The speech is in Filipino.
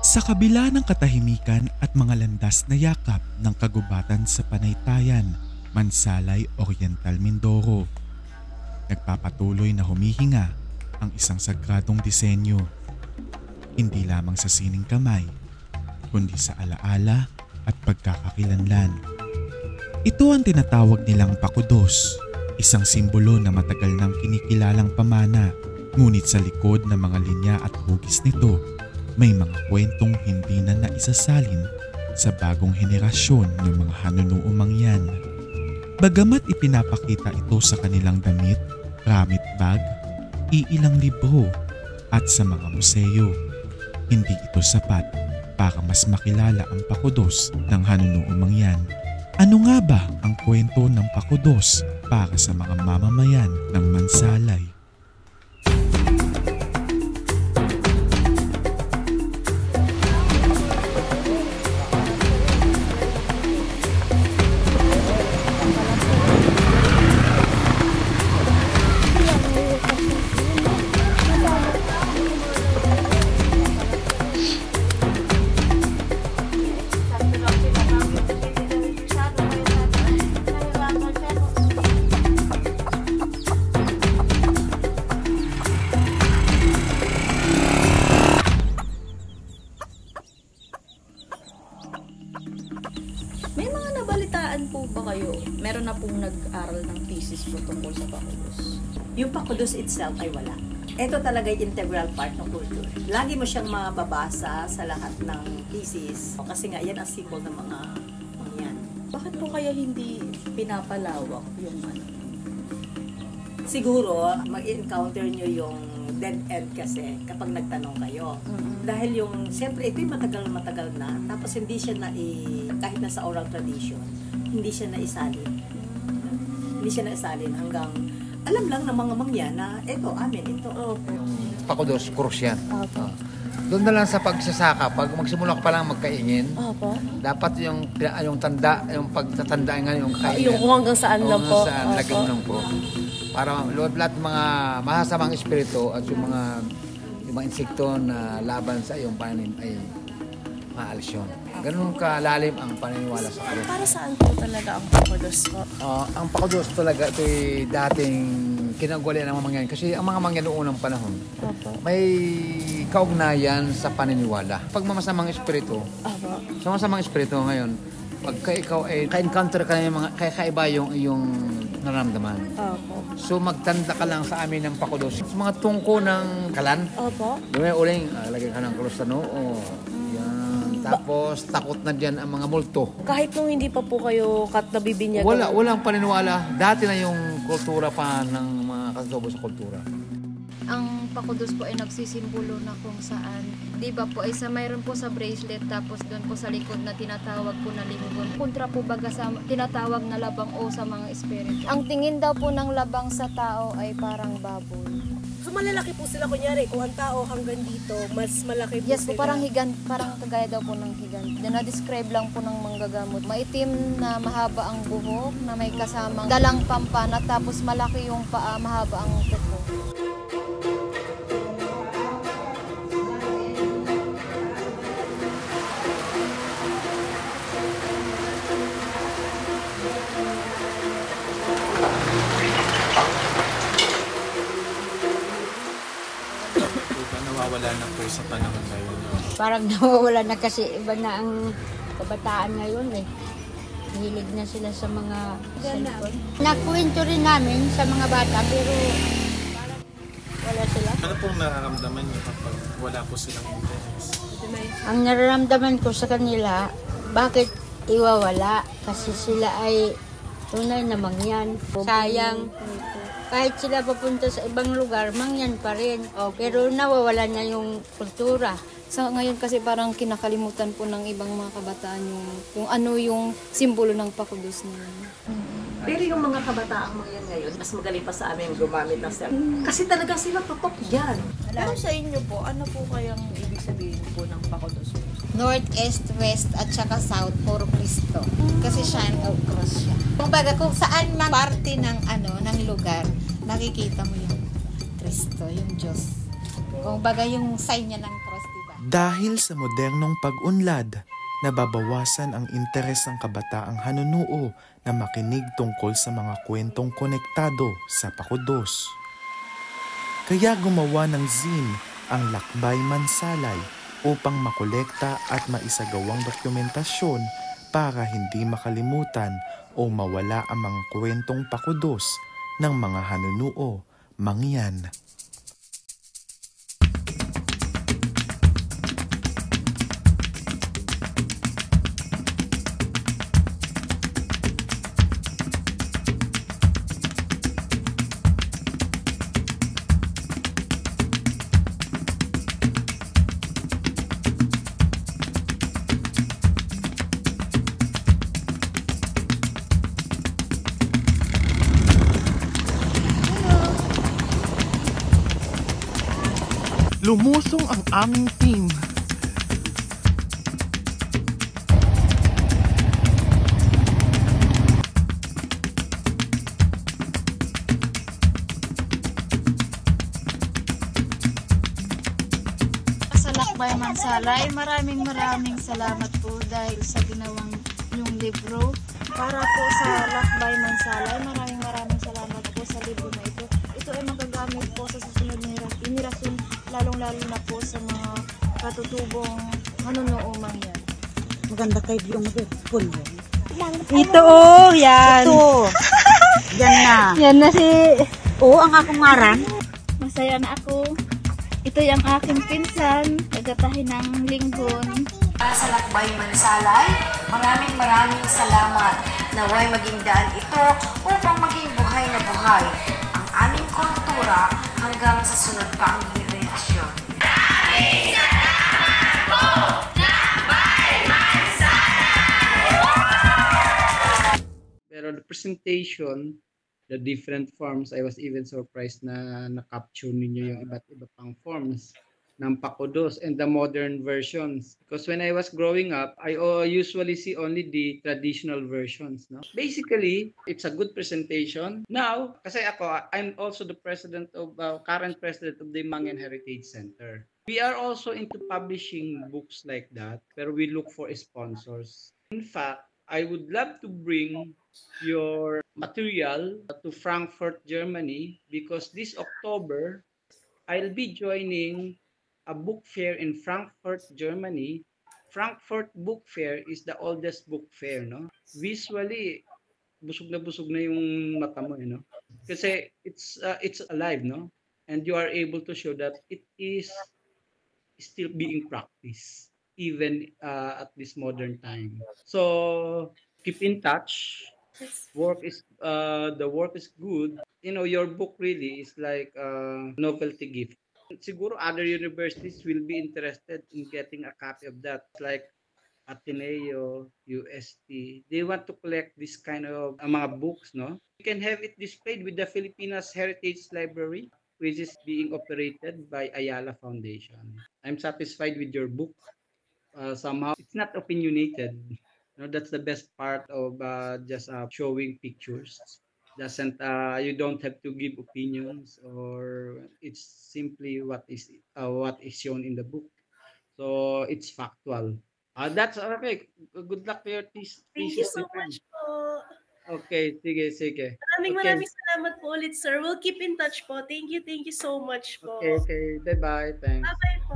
Sa kabila ng katahimikan at mga landas na yakap ng kagubatan sa Panaytayan, Mansalay, Oriental Mindoro, nagpapatuloy na humihinga ang isang sagradong disenyo. Hindi lamang sa sining kamay, kundi sa alaala at pagkakakilanlan. Ito ang tinatawag nilang pakudos, isang simbolo na matagal nang kinikilalang pamana, ngunit sa likod ng mga linya at hugis nito, may mga kwentong hindi na naisasalin sa bagong henerasyon ng mga hanunuo mangyan. Bagamat ipinapakita ito sa kanilang damit, ramit bag, iilang libro at sa mga museo, hindi ito sapat para mas makilala ang pakudos ng hanunuo mangyan. Ano nga ba ang kwento ng pakudos para sa mga mamamayan ng Mansalay? May mga nabalitaan po ba kayo? Meron na pong nag-aral ng thesis po tungkol sa pakudos? Yung pakudos itself ay wala. Ito talaga yung integral part ng culture. Lagi mo siyang mababasa sa lahat ng thesis kasi nga yan ang symbol ng mga yan. Bakit po kaya hindi pinapalawak yung ano? Siguro, mag-encounter nyo yung dead end kasi kapag nagtanong kayo. Dahil yung, siyempre ito yung matagal na, tapos hindi siya kahit na sa oral tradition, hindi siya naisalin. Hindi siya naisalin hanggang, alam lang ng mga mangyan na, ito, amin, ito. Yung pakudos, krus yan. Doon na lang sa pagsasaka, pag magsimula ka pa lang magkaingin, dapat yung tanda, yung pagtatandaan nga yung kaingin. Yung kung hanggang saan lang po. Saan, lagyan mo lang po. Para lahat mga mahasamang espiritu at yung mga insekto na laban sa iyong panin ay maalis yun. Ganun kalalim ang paniniwala sa krus. Para saan po talaga ang pakudos po? Ang pakudos talaga ito ay dating kinagwalian ng mga mangyan. Kasi ang mga mangyan noong unang panahon, may kaugnayan sa paniniwala. Pag mamasamang espiritu, sa masamang espiritu ngayon, pagka ikaw ay ka-encounter ka ng mga kakaiba yung iyong nararamdaman. So magtanda ka lang sa amin ng pakudos. Sa mga tungko ng kalan, doon uling, lagyan ka ng krus sa noo. Yan. Tapos takot na dyan ang mga multo. Kahit nung hindi pa po kayo nabibinyagan? Walang paniniwala. Dati na yung kultura pa ng mga kasubo sa kultura. Ang pakudos po ay nagsisimbolo na kung saan, di ba po, ay mayroon po sa bracelet, tapos doon po sa likod na tinatawag po na linggon. Kontra po baga sa tinatawag na labang o sa mga espiritu. Ang tingin daw po ng labang sa tao ay parang baboy. So malalaki po sila, kunyari, kung ang tao hanggang dito, mas malaki po Yes sila. po, parang kagaya daw po ng higante. Na-describe lang po ng manggagamot. Maitim na mahaba ang buhok, na may kasamang dalang pampana, tapos malaki yung paa, mahaba ang kuko. Nawawala na po sa panahon ngayon. Parang nawawala na kasi iba na ang kabataan ngayon eh. Hilig na sila sa mga cellphone. Nakwento rin namin sa mga bata pero parang wala sila. Ano pong nararamdaman niyo kapag wala po silang interest? Ang nararamdaman ko sa kanila, bakit iwawala? Kasi sila ay tunay na mangyan. Sayang. Kahit sila papunta sa ibang lugar, mangyan pa rin. Pero nawawala na yung kultura. Sa ngayon kasi parang kinakalimutan po ng ibang mga kabataan yung ano yung simbolo ng pakudos nila. Pero yung mga kabataang mangyan ngayon, mas magaling pa sa amin gumamit ng cellphone. Kasi talaga sila patok yan. Pero sa inyo po, ano po kayang ibig sabihin po ng pakudos? North, East, West, at saka South, puro Cristo. Kasi sign of cross siya. Kumbaga, kung saan man parte ng, ng lugar, nakikita mo yung Cristo, yung Diyos. Kumbaga, yung sign niya ng cross, diba? Dahil sa modernong pag-unlad, nababawasan ang interes ng kabataang hanunuo na makinig tungkol sa mga kwentong konektado sa Pakudos. Kaya gumawa ng zine ang Lakbay Mansalay upang makolekta at maisagawang dokumentasyon para hindi makalimutan o mawala ang mga kwentong Pakudos ng mga hanunuo, mangyan. Lumusong ang aming team. Sa Lakbay Mansalay, maraming salamat po dahil sa ginawang yung libro. Para po sa Lakbay Mansalay, maraming salamat po sa libro na ito. Ito ay magagamit po sa susunod na henerasyon, lalong-lalo na po sa mga katutubong hanunuo mangyan. Maganda kayo yung mag-ipon yan. Ito oh, yan. Ito. Yan na. Yan na si... Oo, ang akong ngaran. Masaya na ako. Ito yung aking pinsan, nagatahin ng linggon. Para sa Lakbay Mansalay, maraming salamat. Naway maging daan ito upang maging buhay na buhay ang aming kultura hanggang sa sunod pa ang henerasyon. Pero the presentation, the different forms, I was even surprised na na-capture ninyo yung iba't iba pang forms ng Pakudos and the modern versions. Because when I was growing up, I usually see only the traditional versions. No? Basically, it's a good presentation. Now, kasi ako, I'm also the current president of the Mangyan Heritage Center. We are also into publishing books like that, pero we look for sponsors. In fact, I would love to bring your material to Frankfurt, Germany, because this October, I'll be joining a book fair in Frankfurt, Germany. Frankfurt Book Fair is the oldest book fair, no? Visually, busog na yung mata mo, you know? Kasi it's alive, no? And you are able to show that it is still being practiced even at this modern time. So keep in touch. The work is good. You know, your book really is like a novelty gift. Siguro other universities will be interested in getting a copy of that, like Ateneo, UST. They want to collect this kind of mga books, no? You can have it displayed with the Filipinas Heritage Library, which is being operated by Ayala Foundation. I'm satisfied with your book. Somehow, it's not opinionated. No, that's the best part of just showing pictures. You don't have to give opinions, or it's simply what is shown in the book. So it's factual. That's okay. Good luck to your thesis. Thank you so much po. Okay, sige. Maraming salamat po ulit, sir. We'll keep in touch po. Thank you so much po. Okay. Bye-bye. Thanks. Bye-bye po.